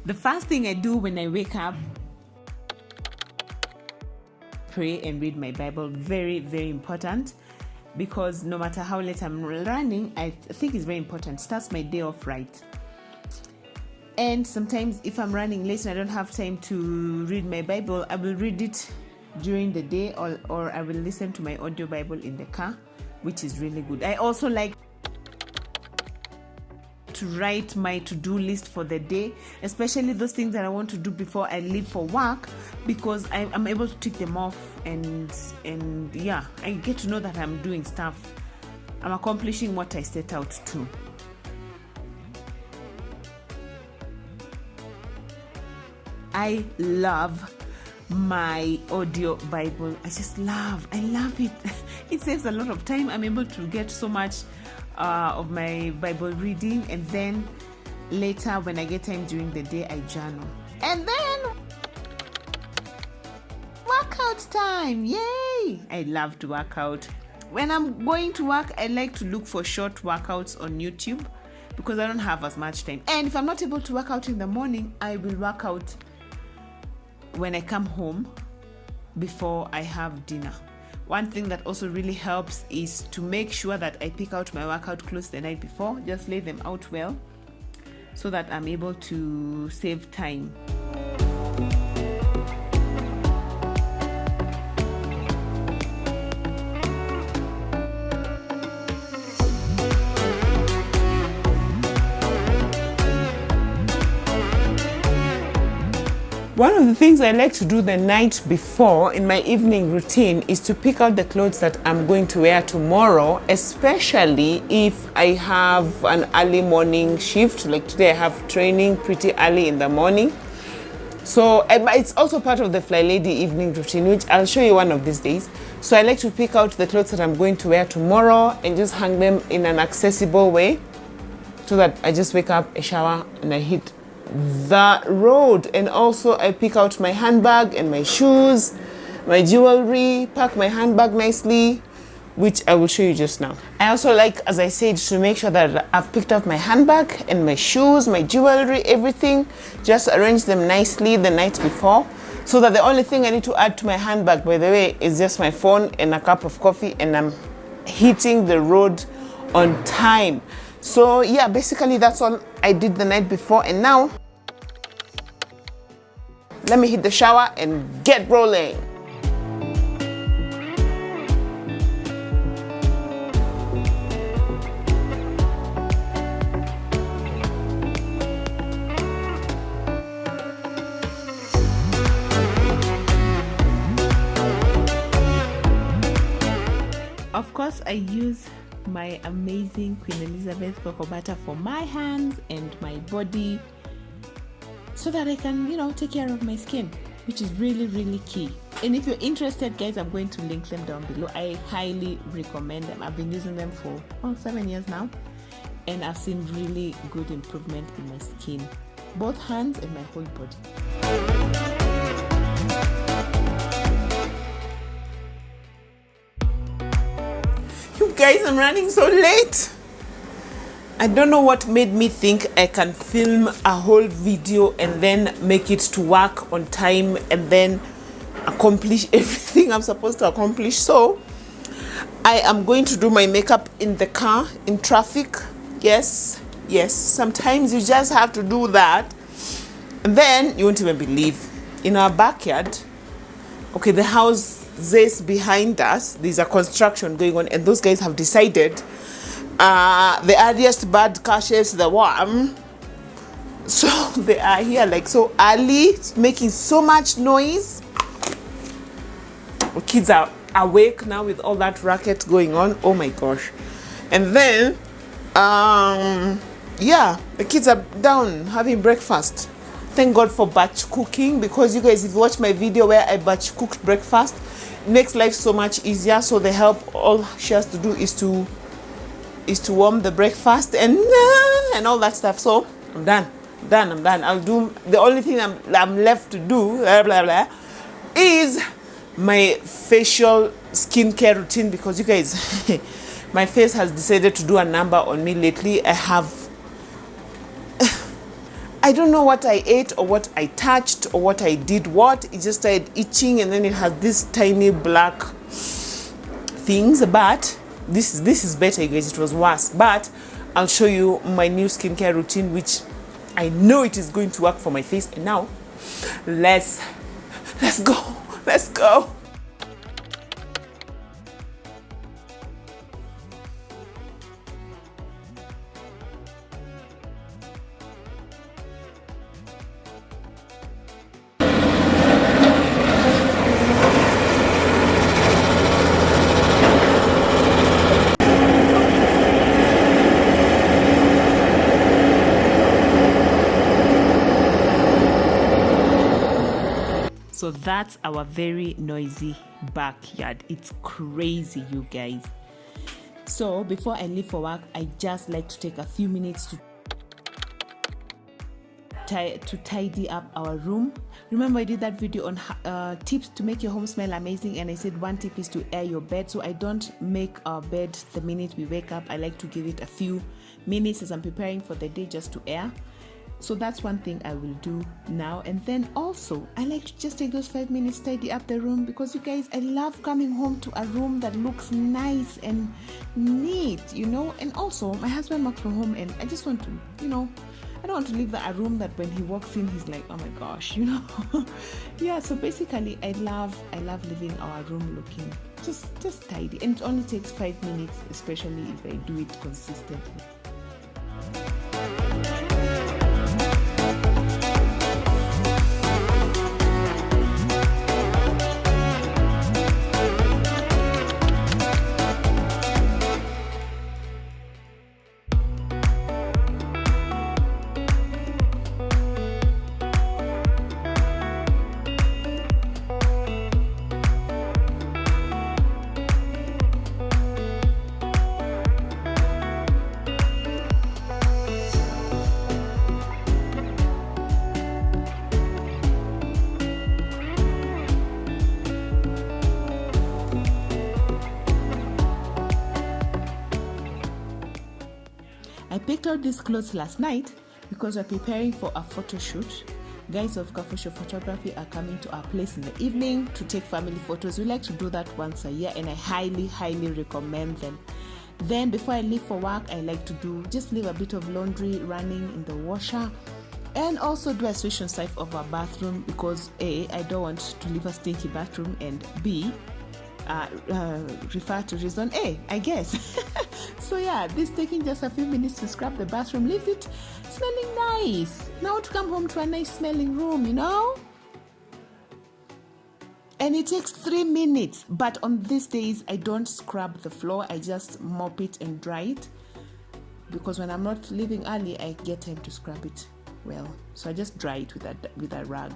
The first thing I do when I wake up, pray and read my Bible. Very, very important, because no matter how late I'm running, I think it's very important. Starts my day off right. And sometimes if I'm running late and I don't have time to read my Bible, I will read it during the day, or I will listen to my audio Bible in the car, which is really good. I also like to write my to-do list for the day, especially those things that I want to do before I leave for work, because I'm able to tick them off, and yeah, I get to know that I'm doing stuff. I'm accomplishing what I set out to. I love my audio Bible. I love it. It saves a lot of time. I'm able to get so much of my Bible reading, and then later when I get time during the day, I journal. And then workout time. Yay! I love to work out. When I'm going to work, I like to look for short workouts on YouTube, because I don't have as much time. And if I'm not able to work out in the morning, I will work out when I come home before I have dinner. One thing that also really helps is to make sure that I pick out my workout clothes the night before. Just lay them out well so that I'm able to save time. One of the things I like to do the night before in my evening routine is to pick out the clothes that I'm going to wear tomorrow, especially if I have an early morning shift. Like today I have training pretty early in the morning. So it's also part of the Fly Lady evening routine, which I'll show you one of these days. So I like to pick out the clothes that I'm going to wear tomorrow and just hang them in an accessible way, so that I just wake up, I shower, and I hit the road. And also I pick out my handbag and my shoes, my jewelry, pack my handbag nicely, which I will show you just now. I also like, as I said, to make sure that I've picked out my handbag and my shoes, my jewelry, everything, just arrange them nicely the night before, so that the only thing I need to add to my handbag, by the way, is just my phone and a cup of coffee, and I'm hitting the road on time. So yeah, basically that's all I did the night before. And now let me hit the shower and get rolling. Of course, I use my amazing Queen Elizabeth cocoa butter for my hands and my body, so that I can, take care of my skin, which is really, really key. And if you're interested, guys, I'm going to link them down below. I highly recommend them. I've been using them for 7 years now, and I've seen really good improvement in my skin, both hands and my whole body. You guys, I'm running so late. I don't know what made me think I can film a whole video and then make it to work on time and then accomplish everything I'm supposed to accomplish. So I am going to do my makeup in the car, in traffic. Yes, sometimes you just have to do that. And then you won't even believe, in our backyard, okay, the houses behind us, there's a construction going on, and those guys have decided the earliest bird catches the worm. So they are here like so early, making so much noise. The kids are awake now with all that racket going on. Oh my gosh. And then the kids are down having breakfast. Thank God for batch cooking, because you guys, if you watch my video where I batch cooked breakfast, it makes life so much easier. So the help, all she has to do is to warm the breakfast and all that stuff. So I'm done. I'll do, the only thing I'm left to do is my facial skincare routine, because you guys, my face has decided to do a number on me lately. I don't know what I ate or what I touched or what I did what. It just started itching, and then it has these tiny black things. But this is better, you guys. It was worse, but I'll show you my new skincare routine, which I know it is going to work for my face. And now let's go. So that's our very noisy backyard. It's crazy, you guys. So before I leave for work, I just like to take a few minutes to tidy up our room. Remember I did that video on tips to make your home smell amazing, and I said one tip is to air your bed. So I don't make our bed the minute we wake up. I like to give it a few minutes as I'm preparing for the day just to air. So that's one thing I will do now. And then also I like to just take those 5 minutes, tidy up the room, because you guys, I love coming home to a room that looks nice and neat, you know. And also my husband works from home, and I just want to, you know, I don't want to leave a room that when he walks in he's like, oh my gosh, you know. Yeah, so basically I love leaving our room looking just tidy, and it only takes 5 minutes, especially if I do it consistently. I picked out these clothes last night because we're preparing for a photo shoot. Guys of Kabucho Photography are coming to our place in the evening to take family photos. We like to do that once a year, and I highly recommend them. Then before I leave for work, I like to just leave a bit of laundry running in the washer, and also do a swish and swipe of our bathroom, because A, I don't want to leave a stinky bathroom, and B, refer to reason A, I guess. So yeah, this taking just a few minutes to scrub the bathroom leaves it smelling nice. Now to come home to a nice smelling room, you know. And it takes 3 minutes, but on these days I don't scrub the floor. I just mop it and dry it, because when I'm not leaving early, I get time to scrub it well. So I just dry it with a rag.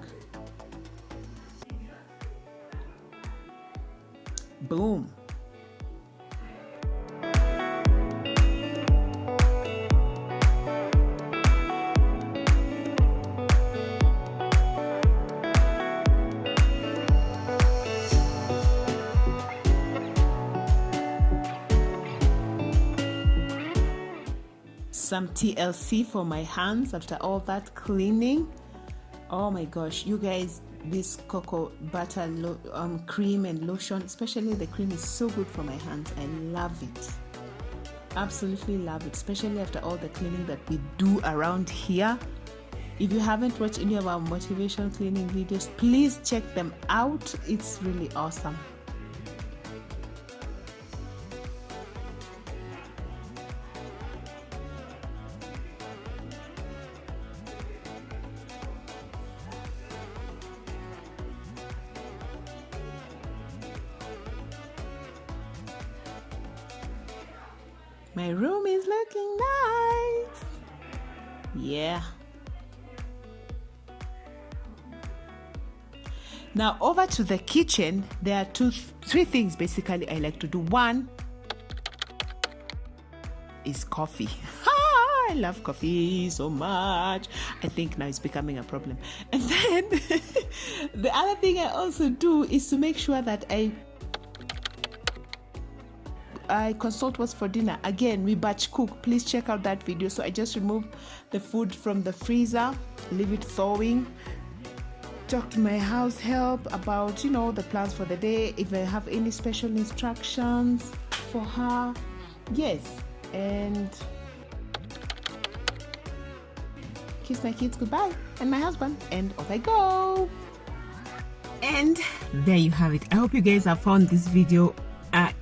Boom. Some TLC for my hands after all that cleaning. Oh my gosh, you guys, this cocoa butter cream and lotion, especially the cream, is so good for my hands. I love it, absolutely love it, especially after all the cleaning that we do around here. If you haven't watched any of our motivation cleaning videos, please check them out. It's really awesome. My room is looking nice. Yeah. Now over to the kitchen. There are three things basically I like to do. One is coffee. I love coffee so much. I think now it's becoming a problem. And then the other thing I also do is to make sure that I consult what's for dinner. Again, we batch cook. Please check out that video. So I just remove the food from the freezer leave it thawing, talk to my house help about, you know, the plans for the day, if I have any special instructions for her. Yes, and kiss my kids goodbye and my husband, and off I go. And there you have it. I hope you guys have found this video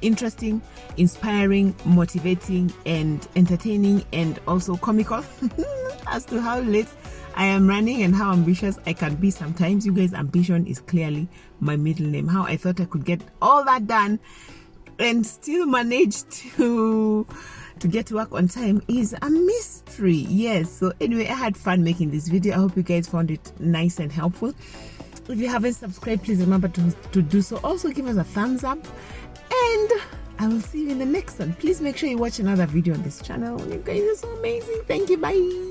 interesting, inspiring, motivating, and entertaining, and also comical as to how late I am running and how ambitious I can be sometimes. You guys, ambition is clearly my middle name. How I thought I could get all that done and still manage to get to work on time is a mystery. Yes, so anyway, I had fun making this video. I hope you guys found it nice and helpful. If you haven't subscribed, please remember to do so. Also give us a thumbs up, and I will see you in the next one. Please make sure you watch another video on this channel. You guys are so amazing. Thank you. Bye.